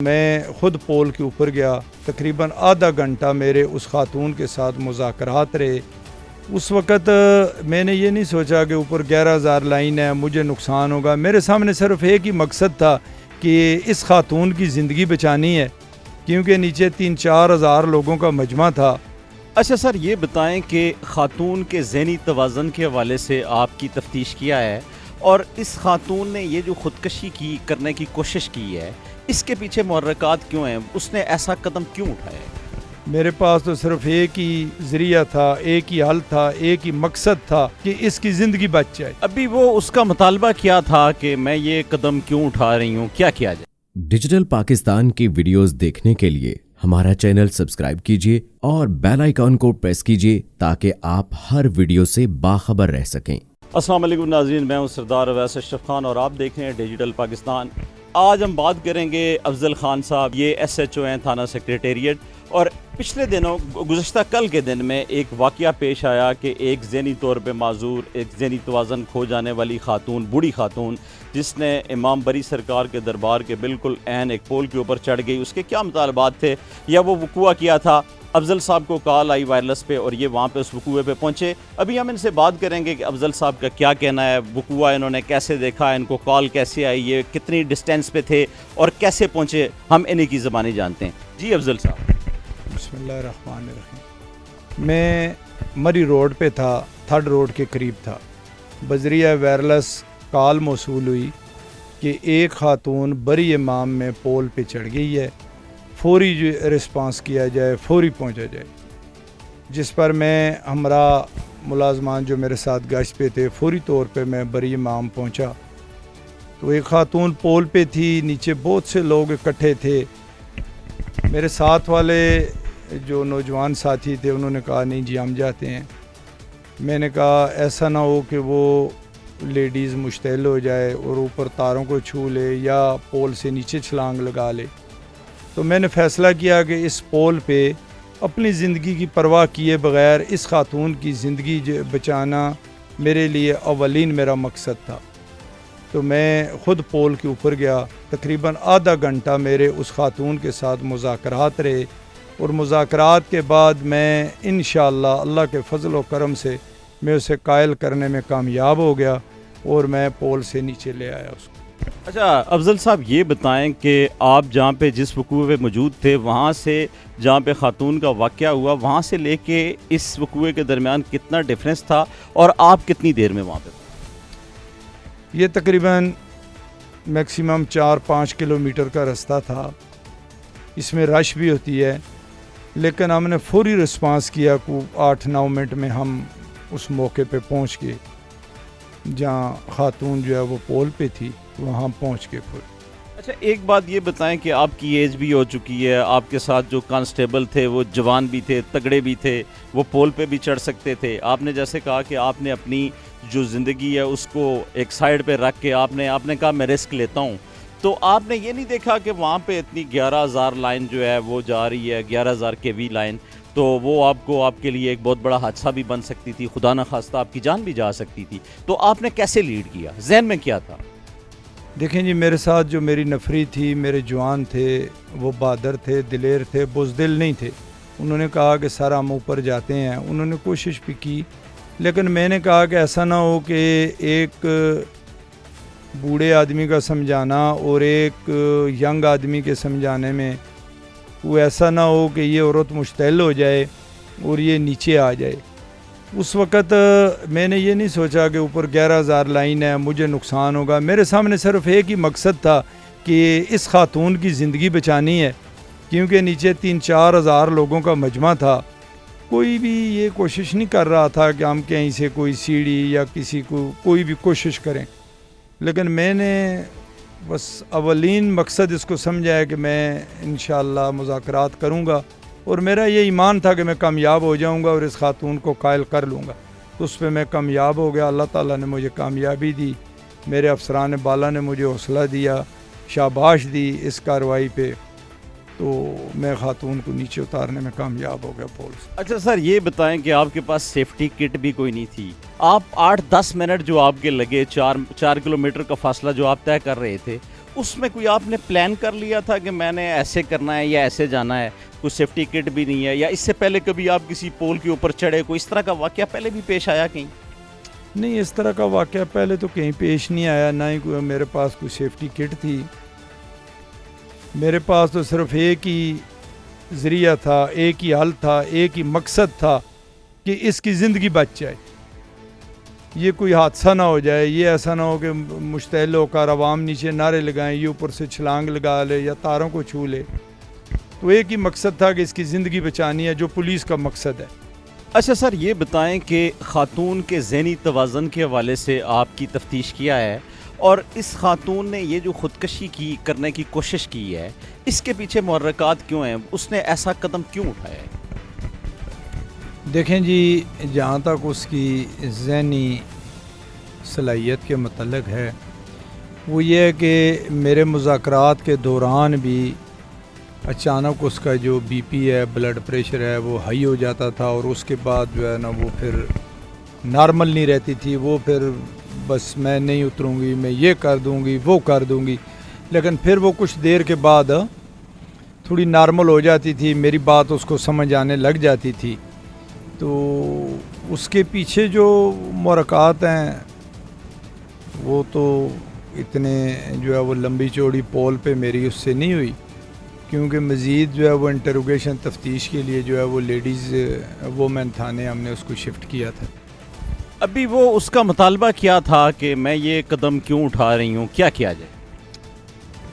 میں خود پول کے اوپر گیا، تقریباً آدھا گھنٹہ میرے اس خاتون کے ساتھ مذاکرات رہے۔ اس وقت میں نے یہ نہیں سوچا کہ اوپر 11,000 لائن ہے، مجھے نقصان ہوگا۔ میرے سامنے صرف ایک ہی مقصد تھا کہ اس خاتون کی زندگی بچانی ہے، کیونکہ نیچے 3-4 ہزار لوگوں کا مجمع تھا۔ اچھا سر، یہ بتائیں کہ خاتون کے ذہنی توازن کے حوالے سے آپ کی تفتیش کیا ہے، اور اس خاتون نے یہ جو خودکشی کرنے کی کوشش کی ہے، اس کے پیچھے محرکات کیوں ہیں؟ اس نے ایسا قدم کیوں اٹھایا؟ میرے پاس تو صرف ایک ہی ذریعہ تھا، ایک ہی حل تھا، ایک ہی مقصد تھا کہ اس کی زندگی بچ جائے۔ ابھی وہ اس کا مطالبہ کیا تھا کہ میں یہ قدم کیوں اٹھا رہی ہوں، کیا کیا جائے؟ ڈیجیٹل پاکستان کی ویڈیوز دیکھنے کے لیے ہمارا چینل سبسکرائب کیجیے اور بیل آئیکن کو پریس کیجیے تاکہ آپ ہر ویڈیو سے باخبر رہ سکیں۔ السلام علیکم ناظرین، میں ہوں سردار اویس اشرف خان اور آپ دیکھ رہے ہیں ڈیجیٹل پاکستان۔ آج ہم بات کریں گے افضل خان صاحب، یہ ایس ایچ او ہیں تھانہ سیکریٹریٹ، اور پچھلے دنوں گزشتہ کل کے دن میں ایک واقعہ پیش آیا کہ ایک ذہنی طور پہ معذور، ایک ذہنی توازن کھو جانے والی خاتون، بوڑھی خاتون، جس نے امام بری سرکار کے دربار کے بالکل عین ایک پول کے اوپر چڑھ گئی۔ اس کے کیا مطالبات تھے یا وہ وقوع کیا تھا؟ افضل صاحب کو کال آئی وائرلیس پہ اور یہ وہاں پہ اس وقوع پہ پہنچے۔ ابھی ہم ان سے بات کریں گے کہ افضل صاحب کا کیا کہنا ہے، وقوع انہوں نے کیسے دیکھا، ان کو کال کیسے آئی، یہ کتنی ڈسٹینس پہ تھے اور کیسے پہنچے، ہم انہی کی زبانی جانتے ہیں۔ جی افضل صاحب۔ بسم اللہ الرحمن الرحیم۔ میں مری روڈ پہ تھا، تھرڈ روڈ کے قریب تھا۔ بذریعہ وائرلیس کال موصول ہوئی کہ ایک خاتون بری امام میں پول پہ چڑھ گئی ہے، فوری رسپانس کیا جائے، فوری پہنچا جائے، جس پر میں ہمراہ ملازمان جو میرے ساتھ گشت پہ تھے، فوری طور پہ میں بری امام پہنچا تو ایک خاتون پول پہ تھی، نیچے بہت سے لوگ اکٹھے تھے۔ میرے ساتھ والے جو نوجوان ساتھی تھے انہوں نے کہا نہیں جی ہم جاتے ہیں۔ میں نے کہا ایسا نہ ہو کہ وہ لیڈیز مشتعل ہو جائے اور اوپر تاروں کو چھو لے یا پول سے نیچے چھلانگ لگا لے۔ تو میں نے فیصلہ کیا کہ اس پول پہ اپنی زندگی کی پرواہ کیے بغیر اس خاتون کی زندگی بچانا میرے لیے اولین میرا مقصد تھا۔ تو میں خود پول کے اوپر گیا، تقریباً آدھا گھنٹہ میرے اس خاتون کے ساتھ مذاکرات رہے، اور مذاکرات کے بعد میں انشاءاللہ اللہ کے فضل و کرم سے میں اسے قائل کرنے میں کامیاب ہو گیا اور میں پول سے نیچے لے آیا اس کو۔ اچھا افضل صاحب، یہ بتائیں کہ آپ جہاں پہ جس وقوع پہ موجود تھے، وہاں سے جہاں پہ خاتون کا واقعہ ہوا، وہاں سے لے کے اس وقوع کے درمیان کتنا ڈیفرنس تھا اور آپ کتنی دیر میں وہاں پہ؟ یہ تقریباً میکسیمم 4-5 کلومیٹر کا رستہ تھا۔ اس میں رش بھی ہوتی ہے، لیکن ہم نے فوری رسپانس کیا کو 8-9 منٹ میں ہم اس موقع پہ پہنچ گئے جہاں خاتون جو ہے وہ پول پہ تھی، وہاں پہنچ کے پھر۔ اچھا ایک بات یہ بتائیں کہ آپ کی ایج بھی ہو چکی ہے، آپ کے ساتھ جو کانسٹیبل تھے وہ جوان بھی تھے، تگڑے بھی تھے، وہ پول پہ بھی چڑھ سکتے تھے۔ آپ نے جیسے کہا کہ آپ نے اپنی جو زندگی ہے اس کو ایک سائڈ پہ رکھ کے آپ نے کہا میں رسک لیتا ہوں، تو آپ نے یہ نہیں دیکھا کہ وہاں پہ اتنی 11,000 لائن جو ہے وہ جا رہی ہے، 11,000 kV لائن، تو وہ آپ کے لیے ایک بہت بڑا حادثہ بھی بن سکتی تھی، خدا نہ خواستہ آپ کی جان بھی جا سکتی تھی، تو آپ نے کیسے لیڈ کیا؟ ذہن میں کیا تھا؟ دیکھیں جی، میرے ساتھ جو میری نفری تھی، میرے جوان تھے، وہ بہادر تھے، دلیر تھے، بزدل نہیں تھے۔ انہوں نے کہا کہ سر ہم اوپر جاتے ہیں، انہوں نے کوشش بھی کی، لیکن میں نے کہا کہ ایسا نہ ہو کہ ایک بوڑھے آدمی کا سمجھانا اور ایک ینگ آدمی کے سمجھانے میں وہ ایسا نہ ہو کہ یہ عورت مشتعل ہو جائے اور یہ نیچے آ جائے۔ اس وقت میں نے یہ نہیں سوچا کہ اوپر 11,000 لائن ہے، مجھے نقصان ہوگا۔ میرے سامنے صرف ایک ہی مقصد تھا کہ اس خاتون کی زندگی بچانی ہے، کیونکہ نیچے 3-4 ہزار لوگوں کا مجمع تھا۔ کوئی بھی یہ کوشش نہیں کر رہا تھا کہ ہم کہیں سے کوئی سیڑھی یا کسی کو کوئی بھی کوشش کریں، لیکن میں نے بس اولین مقصد اس کو سمجھا ہے کہ میں انشاءاللہ مذاکرات کروں گا، اور میرا یہ ایمان تھا کہ میں کامیاب ہو جاؤں گا اور اس خاتون کو قائل کر لوں گا، تو اس پہ میں کامیاب ہو گیا۔ اللہ تعالیٰ نے مجھے کامیابی دی، میرے افسران بالا نے مجھے حوصلہ دیا، شاباش دی اس کارروائی پہ، تو میں خاتون کو نیچے اتارنے میں کامیاب ہو گیا پول سے۔ اچھا سر، یہ بتائیں کہ آپ کے پاس سیفٹی کٹ بھی کوئی نہیں تھی، آپ 8-10 منٹ جو آپ کے لگے، 4 کلومیٹر کا فاصلہ جو آپ طے کر رہے تھے، اس میں کوئی آپ نے پلان کر لیا تھا کہ میں نے ایسے کرنا ہے یا ایسے جانا ہے؟ کوئی سیفٹی کٹ بھی نہیں ہے، یا اس سے پہلے کبھی آپ کسی پول کے اوپر چڑھے، کوئی اس طرح کا واقعہ پہلے بھی پیش آیا کہیں؟ نہیں، اس طرح کا واقعہ پہلے تو کہیں پیش نہیں آیا، نہ ہی کوئی میرے پاس کوئی سیفٹی کٹ تھی۔ میرے پاس تو صرف ایک ہی ذریعہ تھا، ایک ہی حل تھا، ایک ہی مقصد تھا کہ اس کی زندگی بچ جائے، یہ کوئی حادثہ نہ ہو جائے، یہ ایسا نہ ہو کہ مشتعل ہو کر عوام نیچے نعرے لگائیں، یہ اوپر سے چھلانگ لگا لے یا تاروں کو چھو لے۔ تو ایک ہی مقصد تھا کہ اس کی زندگی بچانی ہے، جو پولیس کا مقصد ہے۔ اچھا سر، یہ بتائیں کہ خاتون کے ذہنی توازن کے حوالے سے آپ کی تفتیش کیا ہے، اور اس خاتون نے یہ جو خودکشی کرنے کی کوشش کی ہے، اس کے پیچھے محرکات کیوں ہیں؟ اس نے ایسا قدم کیوں اٹھایا ہے؟ دیکھیں جی، جہاں تک اس کی ذہنی صلاحیت کے متعلق ہے، وہ یہ ہے کہ میرے مذاکرات کے دوران بھی اچانک اس کا جو بی پی ہے، بلڈ پریشر ہے، وہ ہائی ہو جاتا تھا، اور اس کے بعد جو ہے نا وہ پھر نارمل نہیں رہتی تھی، وہ پھر بس میں نہیں اتروں گی، میں یہ کر دوں گی، وہ کر دوں گی، لیکن پھر وہ کچھ دیر کے بعد تھوڑی نارمل ہو جاتی تھی، میری بات اس کو سمجھ آنے لگ جاتی تھی۔ تو اس کے پیچھے جو محرکات ہیں وہ تو اتنے جو ہے وہ لمبی چوڑی پول پہ میری اس سے نہیں ہوئی، کیونکہ مزید جو ہے وہ انٹروگیشن تفتیش کے لیے جو ہے وہ لیڈیز وومن تھانے ہم نے اس کو شفٹ کیا تھا۔ ابھی وہ اس کا مطالبہ کیا تھا کہ میں یہ قدم کیوں اٹھا رہی ہوں، کیا کیا جائے؟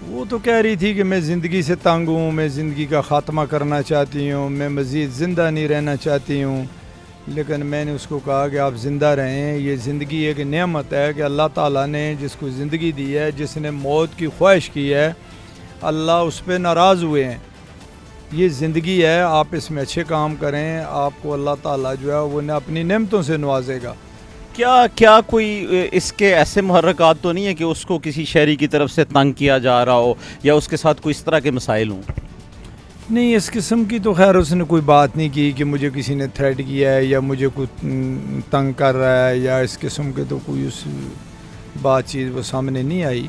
وہ تو کہہ رہی تھی کہ میں زندگی سے تنگ ہوں، میں زندگی کا خاتمہ کرنا چاہتی ہوں، میں مزید زندہ نہیں رہنا چاہتی ہوں، لیکن میں نے اس کو کہا کہ آپ زندہ رہیں، یہ زندگی ایک نعمت ہے کہ اللہ تعالیٰ نے جس کو زندگی دی ہے، جس نے موت کی خواہش کی ہے، اللہ اس پہ ناراض ہوئے ہیں۔ یہ زندگی ہے، آپ اس میں اچھے کام کریں، آپ کو اللہ تعالیٰ جو ہے وہ اپنی نعمتوں سے نوازے گا۔ کیا کوئی اس کے ایسے محرکات تو نہیں ہے کہ اس کو کسی شہری کی طرف سے تنگ کیا جا رہا ہو، یا اس کے ساتھ کوئی اس طرح کے مسائل ہوں؟ نہیں، اس قسم کی تو خیر اس نے کوئی بات نہیں کی کہ مجھے کسی نے تھریٹ کیا ہے یا مجھے کوئی تنگ کر رہا ہے، یا اس قسم کے تو کوئی اس بات چیز وہ سامنے نہیں آئی،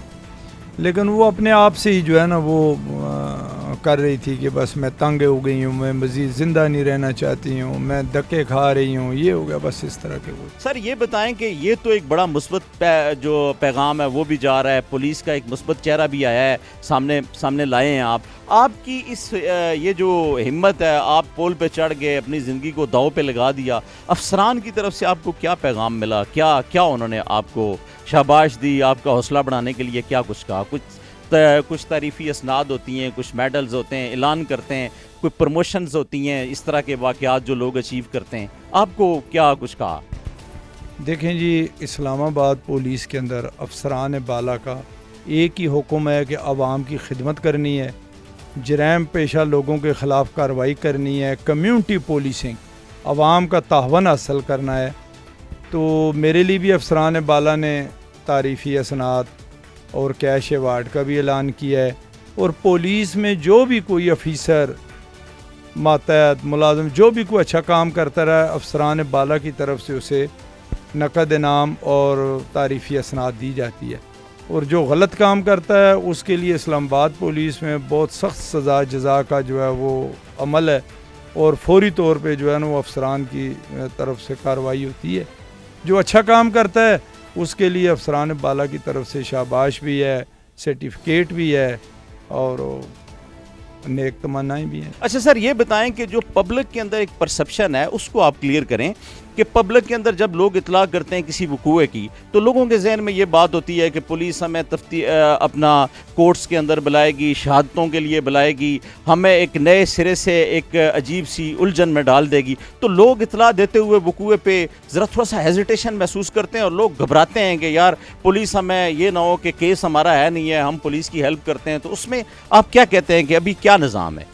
لیکن وہ اپنے آپ سے ہی جو ہے نا وہ کر رہی تھی کہ بس میں تنگ ہو گئی ہوں، میں مزید زندہ نہیں رہنا چاہتی ہوں، میں دھکے کھا رہی ہوں، یہ ہو گیا بس اس طرح کے۔ وہ سر یہ بتائیں کہ یہ تو ایک بڑا مثبت جو پیغام ہے وہ بھی جا رہا ہے، پولیس کا ایک مثبت چہرہ بھی آیا ہے، سامنے لائے ہیں آپ کی اس یہ جو ہمت ہے، آپ پول پہ چڑھ گئے، اپنی زندگی کو داؤ پہ لگا دیا، افسران کی طرف سے آپ کو کیا پیغام ملا؟ کیا انہوں نے آپ کو شاباش دی، آپ کا حوصلہ بڑھانے کے لیے کیا کچھ کہا؟ کچھ تعریفی اسناد ہوتی ہیں، کچھ میڈلز ہوتے ہیں، اعلان کرتے ہیں، کوئی پروموشنز ہوتی ہیں، اس طرح کے واقعات جو لوگ اچیو کرتے ہیں، آپ کو کیا کچھ کہا؟ دیکھیں جی، اسلام آباد پولیس کے اندر افسران بالا کا ایک ہی حکم ہے کہ عوام کی خدمت کرنی ہے، جرائم پیشہ لوگوں کے خلاف کارروائی کرنی ہے، کمیونٹی پولیسنگ، عوام کا تعاون حاصل کرنا ہے۔ تو میرے لیے بھی افسران بالا نے تعریفی اسناد اور کیش ایوارڈ کا بھی اعلان کیا ہے، اور پولیس میں جو بھی کوئی افیسر، ماتحت ملازم جو بھی کوئی اچھا کام کرتا رہا، افسران بالا کی طرف سے اسے نقد انعام اور تعریفی اسناد دی جاتی ہے، اور جو غلط کام کرتا ہے اس کے لیے اسلام آباد پولیس میں بہت سخت سزا جزا کا جو ہے وہ عمل ہے، اور فوری طور پہ جو ہے نا وہ افسران کی طرف سے کارروائی ہوتی ہے۔ جو اچھا کام کرتا ہے اس کے لیے افسران بالا کی طرف سے شاباش بھی ہے، سرٹیفکیٹ بھی ہے، اور نیک تمنائیں بھی ہیں۔ اچھا سر، یہ بتائیں کہ جو پبلک کے اندر ایک پرسپشن ہے اس کو آپ کلیئر کریں کہ پبلک کے اندر جب لوگ اطلاع کرتے ہیں کسی وقوع کی، تو لوگوں کے ذہن میں یہ بات ہوتی ہے کہ پولیس ہمیں اپنا کورٹس کے اندر بلائے گی، شہادتوں کے لیے بلائے گی، ہمیں ایک نئے سرے سے ایک عجیب سی الجھن میں ڈال دے گی، تو لوگ اطلاع دیتے ہوئے وقوع پہ ذرا تھوڑا سا ہیزیٹیشن محسوس کرتے ہیں، اور لوگ گھبراتے ہیں کہ یار پولیس ہمیں یہ نہ ہو کہ کیس ہمارا ہے نہیں ہے، ہم پولیس کی ہیلپ کرتے ہیں۔ تو اس میں آپ کیا کہتے ہیں کہ ابھی کیا نظام ہے؟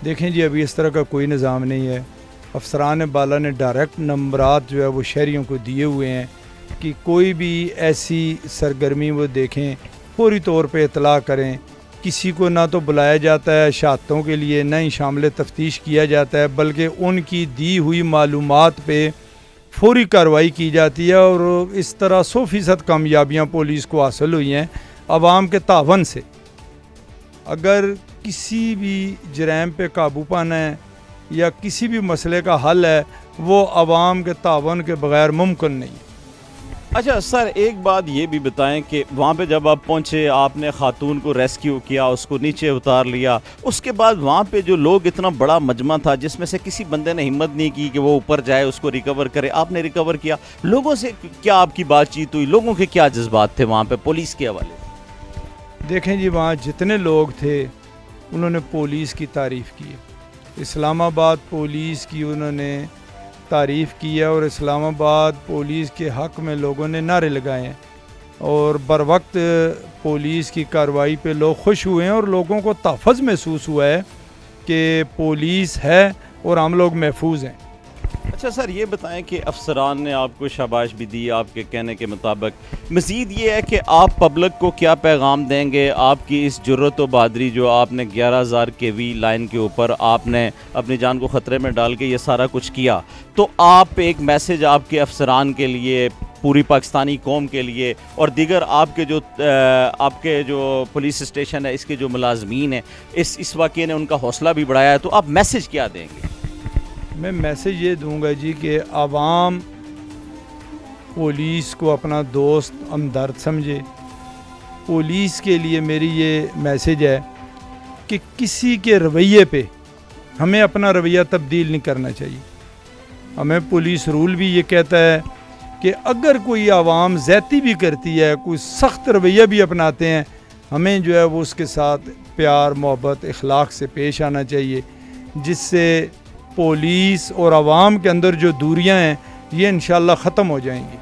دیکھیں جی، ابھی اس طرح کا کوئی نظام نہیں ہے۔ افسران بالا نے ڈائریکٹ نمبرات جو ہے وہ شہریوں کو دیے ہوئے ہیں کہ کوئی بھی ایسی سرگرمی وہ دیکھیں فوری طور پہ اطلاع کریں۔ کسی کو نہ تو بلایا جاتا ہے شہادتوں کے لیے، نہ ہی شامل تفتیش کیا جاتا ہے، بلکہ ان کی دی ہوئی معلومات پہ فوری کارروائی کی جاتی ہے، اور اس طرح 100% کامیابیاں پولیس کو حاصل ہوئی ہیں۔ عوام کے تعاون سے. اگر کسی بھی جرائم پہ قابو پانا ہے یا کسی بھی مسئلے کا حل ہے وہ عوام کے تعاون کے بغیر ممکن نہیں ہے. اچھا سر، ایک بات یہ بھی بتائیں کہ وہاں پہ جب آپ پہنچے، آپ نے خاتون کو ریسکیو کیا، اس کو نیچے اتار لیا، اس کے بعد وہاں پہ جو لوگ، اتنا بڑا مجمع تھا جس میں سے کسی بندے نے ہمت نہیں کی کہ وہ اوپر جائے اس کو ریکور کرے، آپ نے ریکور کیا. لوگوں سے کیا آپ کی بات چیت ہوئی؟ لوگوں کے کیا جذبات تھے وہاں پہ پولیس کے حوالے سے؟ دیکھیں جی، وہاں جتنے لوگ تھے انہوں نے پولیس کی تعریف کی ہے. اسلام آباد پولیس کی انہوں نے تعریف کی ہے اور اسلام آباد پولیس کے حق میں لوگوں نے نعرے لگائے ہیں اور بر وقت پولیس کی کارروائی پہ لوگ خوش ہوئے ہیں اور لوگوں کو تحفظ محسوس ہوا ہے کہ پولیس ہے اور ہم لوگ محفوظ ہیں. اچھا سر، یہ بتائیں کہ افسران نے آپ کو شاباش بھی دی آپ کے کہنے کے مطابق، مزید یہ ہے کہ آپ پبلک کو کیا پیغام دیں گے؟ آپ کی اس جرت و بہادری، جو آپ نے 11,000 kV لائن کے اوپر آپ نے اپنی جان کو خطرے میں ڈال کے یہ سارا کچھ کیا، تو آپ ایک میسیج آپ کے افسران کے لیے، پوری پاکستانی قوم کے لیے اور دیگر آپ کے جو پولیس اسٹیشن ہے اس کے جو ملازمین ہیں، اس واقعے نے ان کا حوصلہ بھی بڑھایا ہے، تو آپ میسیج کیا دیں گے؟ میں میسیج یہ دوں گا جی کہ عوام پولیس کو اپنا دوست ہمدرد سمجھے. پولیس کے لیے میری یہ میسیج ہے کہ کسی کے رویے پہ ہمیں اپنا رویہ تبدیل نہیں کرنا چاہیے. ہمیں پولیس رول بھی یہ کہتا ہے کہ اگر کوئی عوام زیادتی بھی کرتی ہے، کوئی سخت رویہ بھی اپناتے ہیں، ہمیں جو ہے وہ اس کے ساتھ پیار، محبت، اخلاق سے پیش آنا چاہیے، جس سے پولیس اور عوام کے اندر جو دوریاں ہیں یہ انشاءاللہ ختم ہو جائیں گی.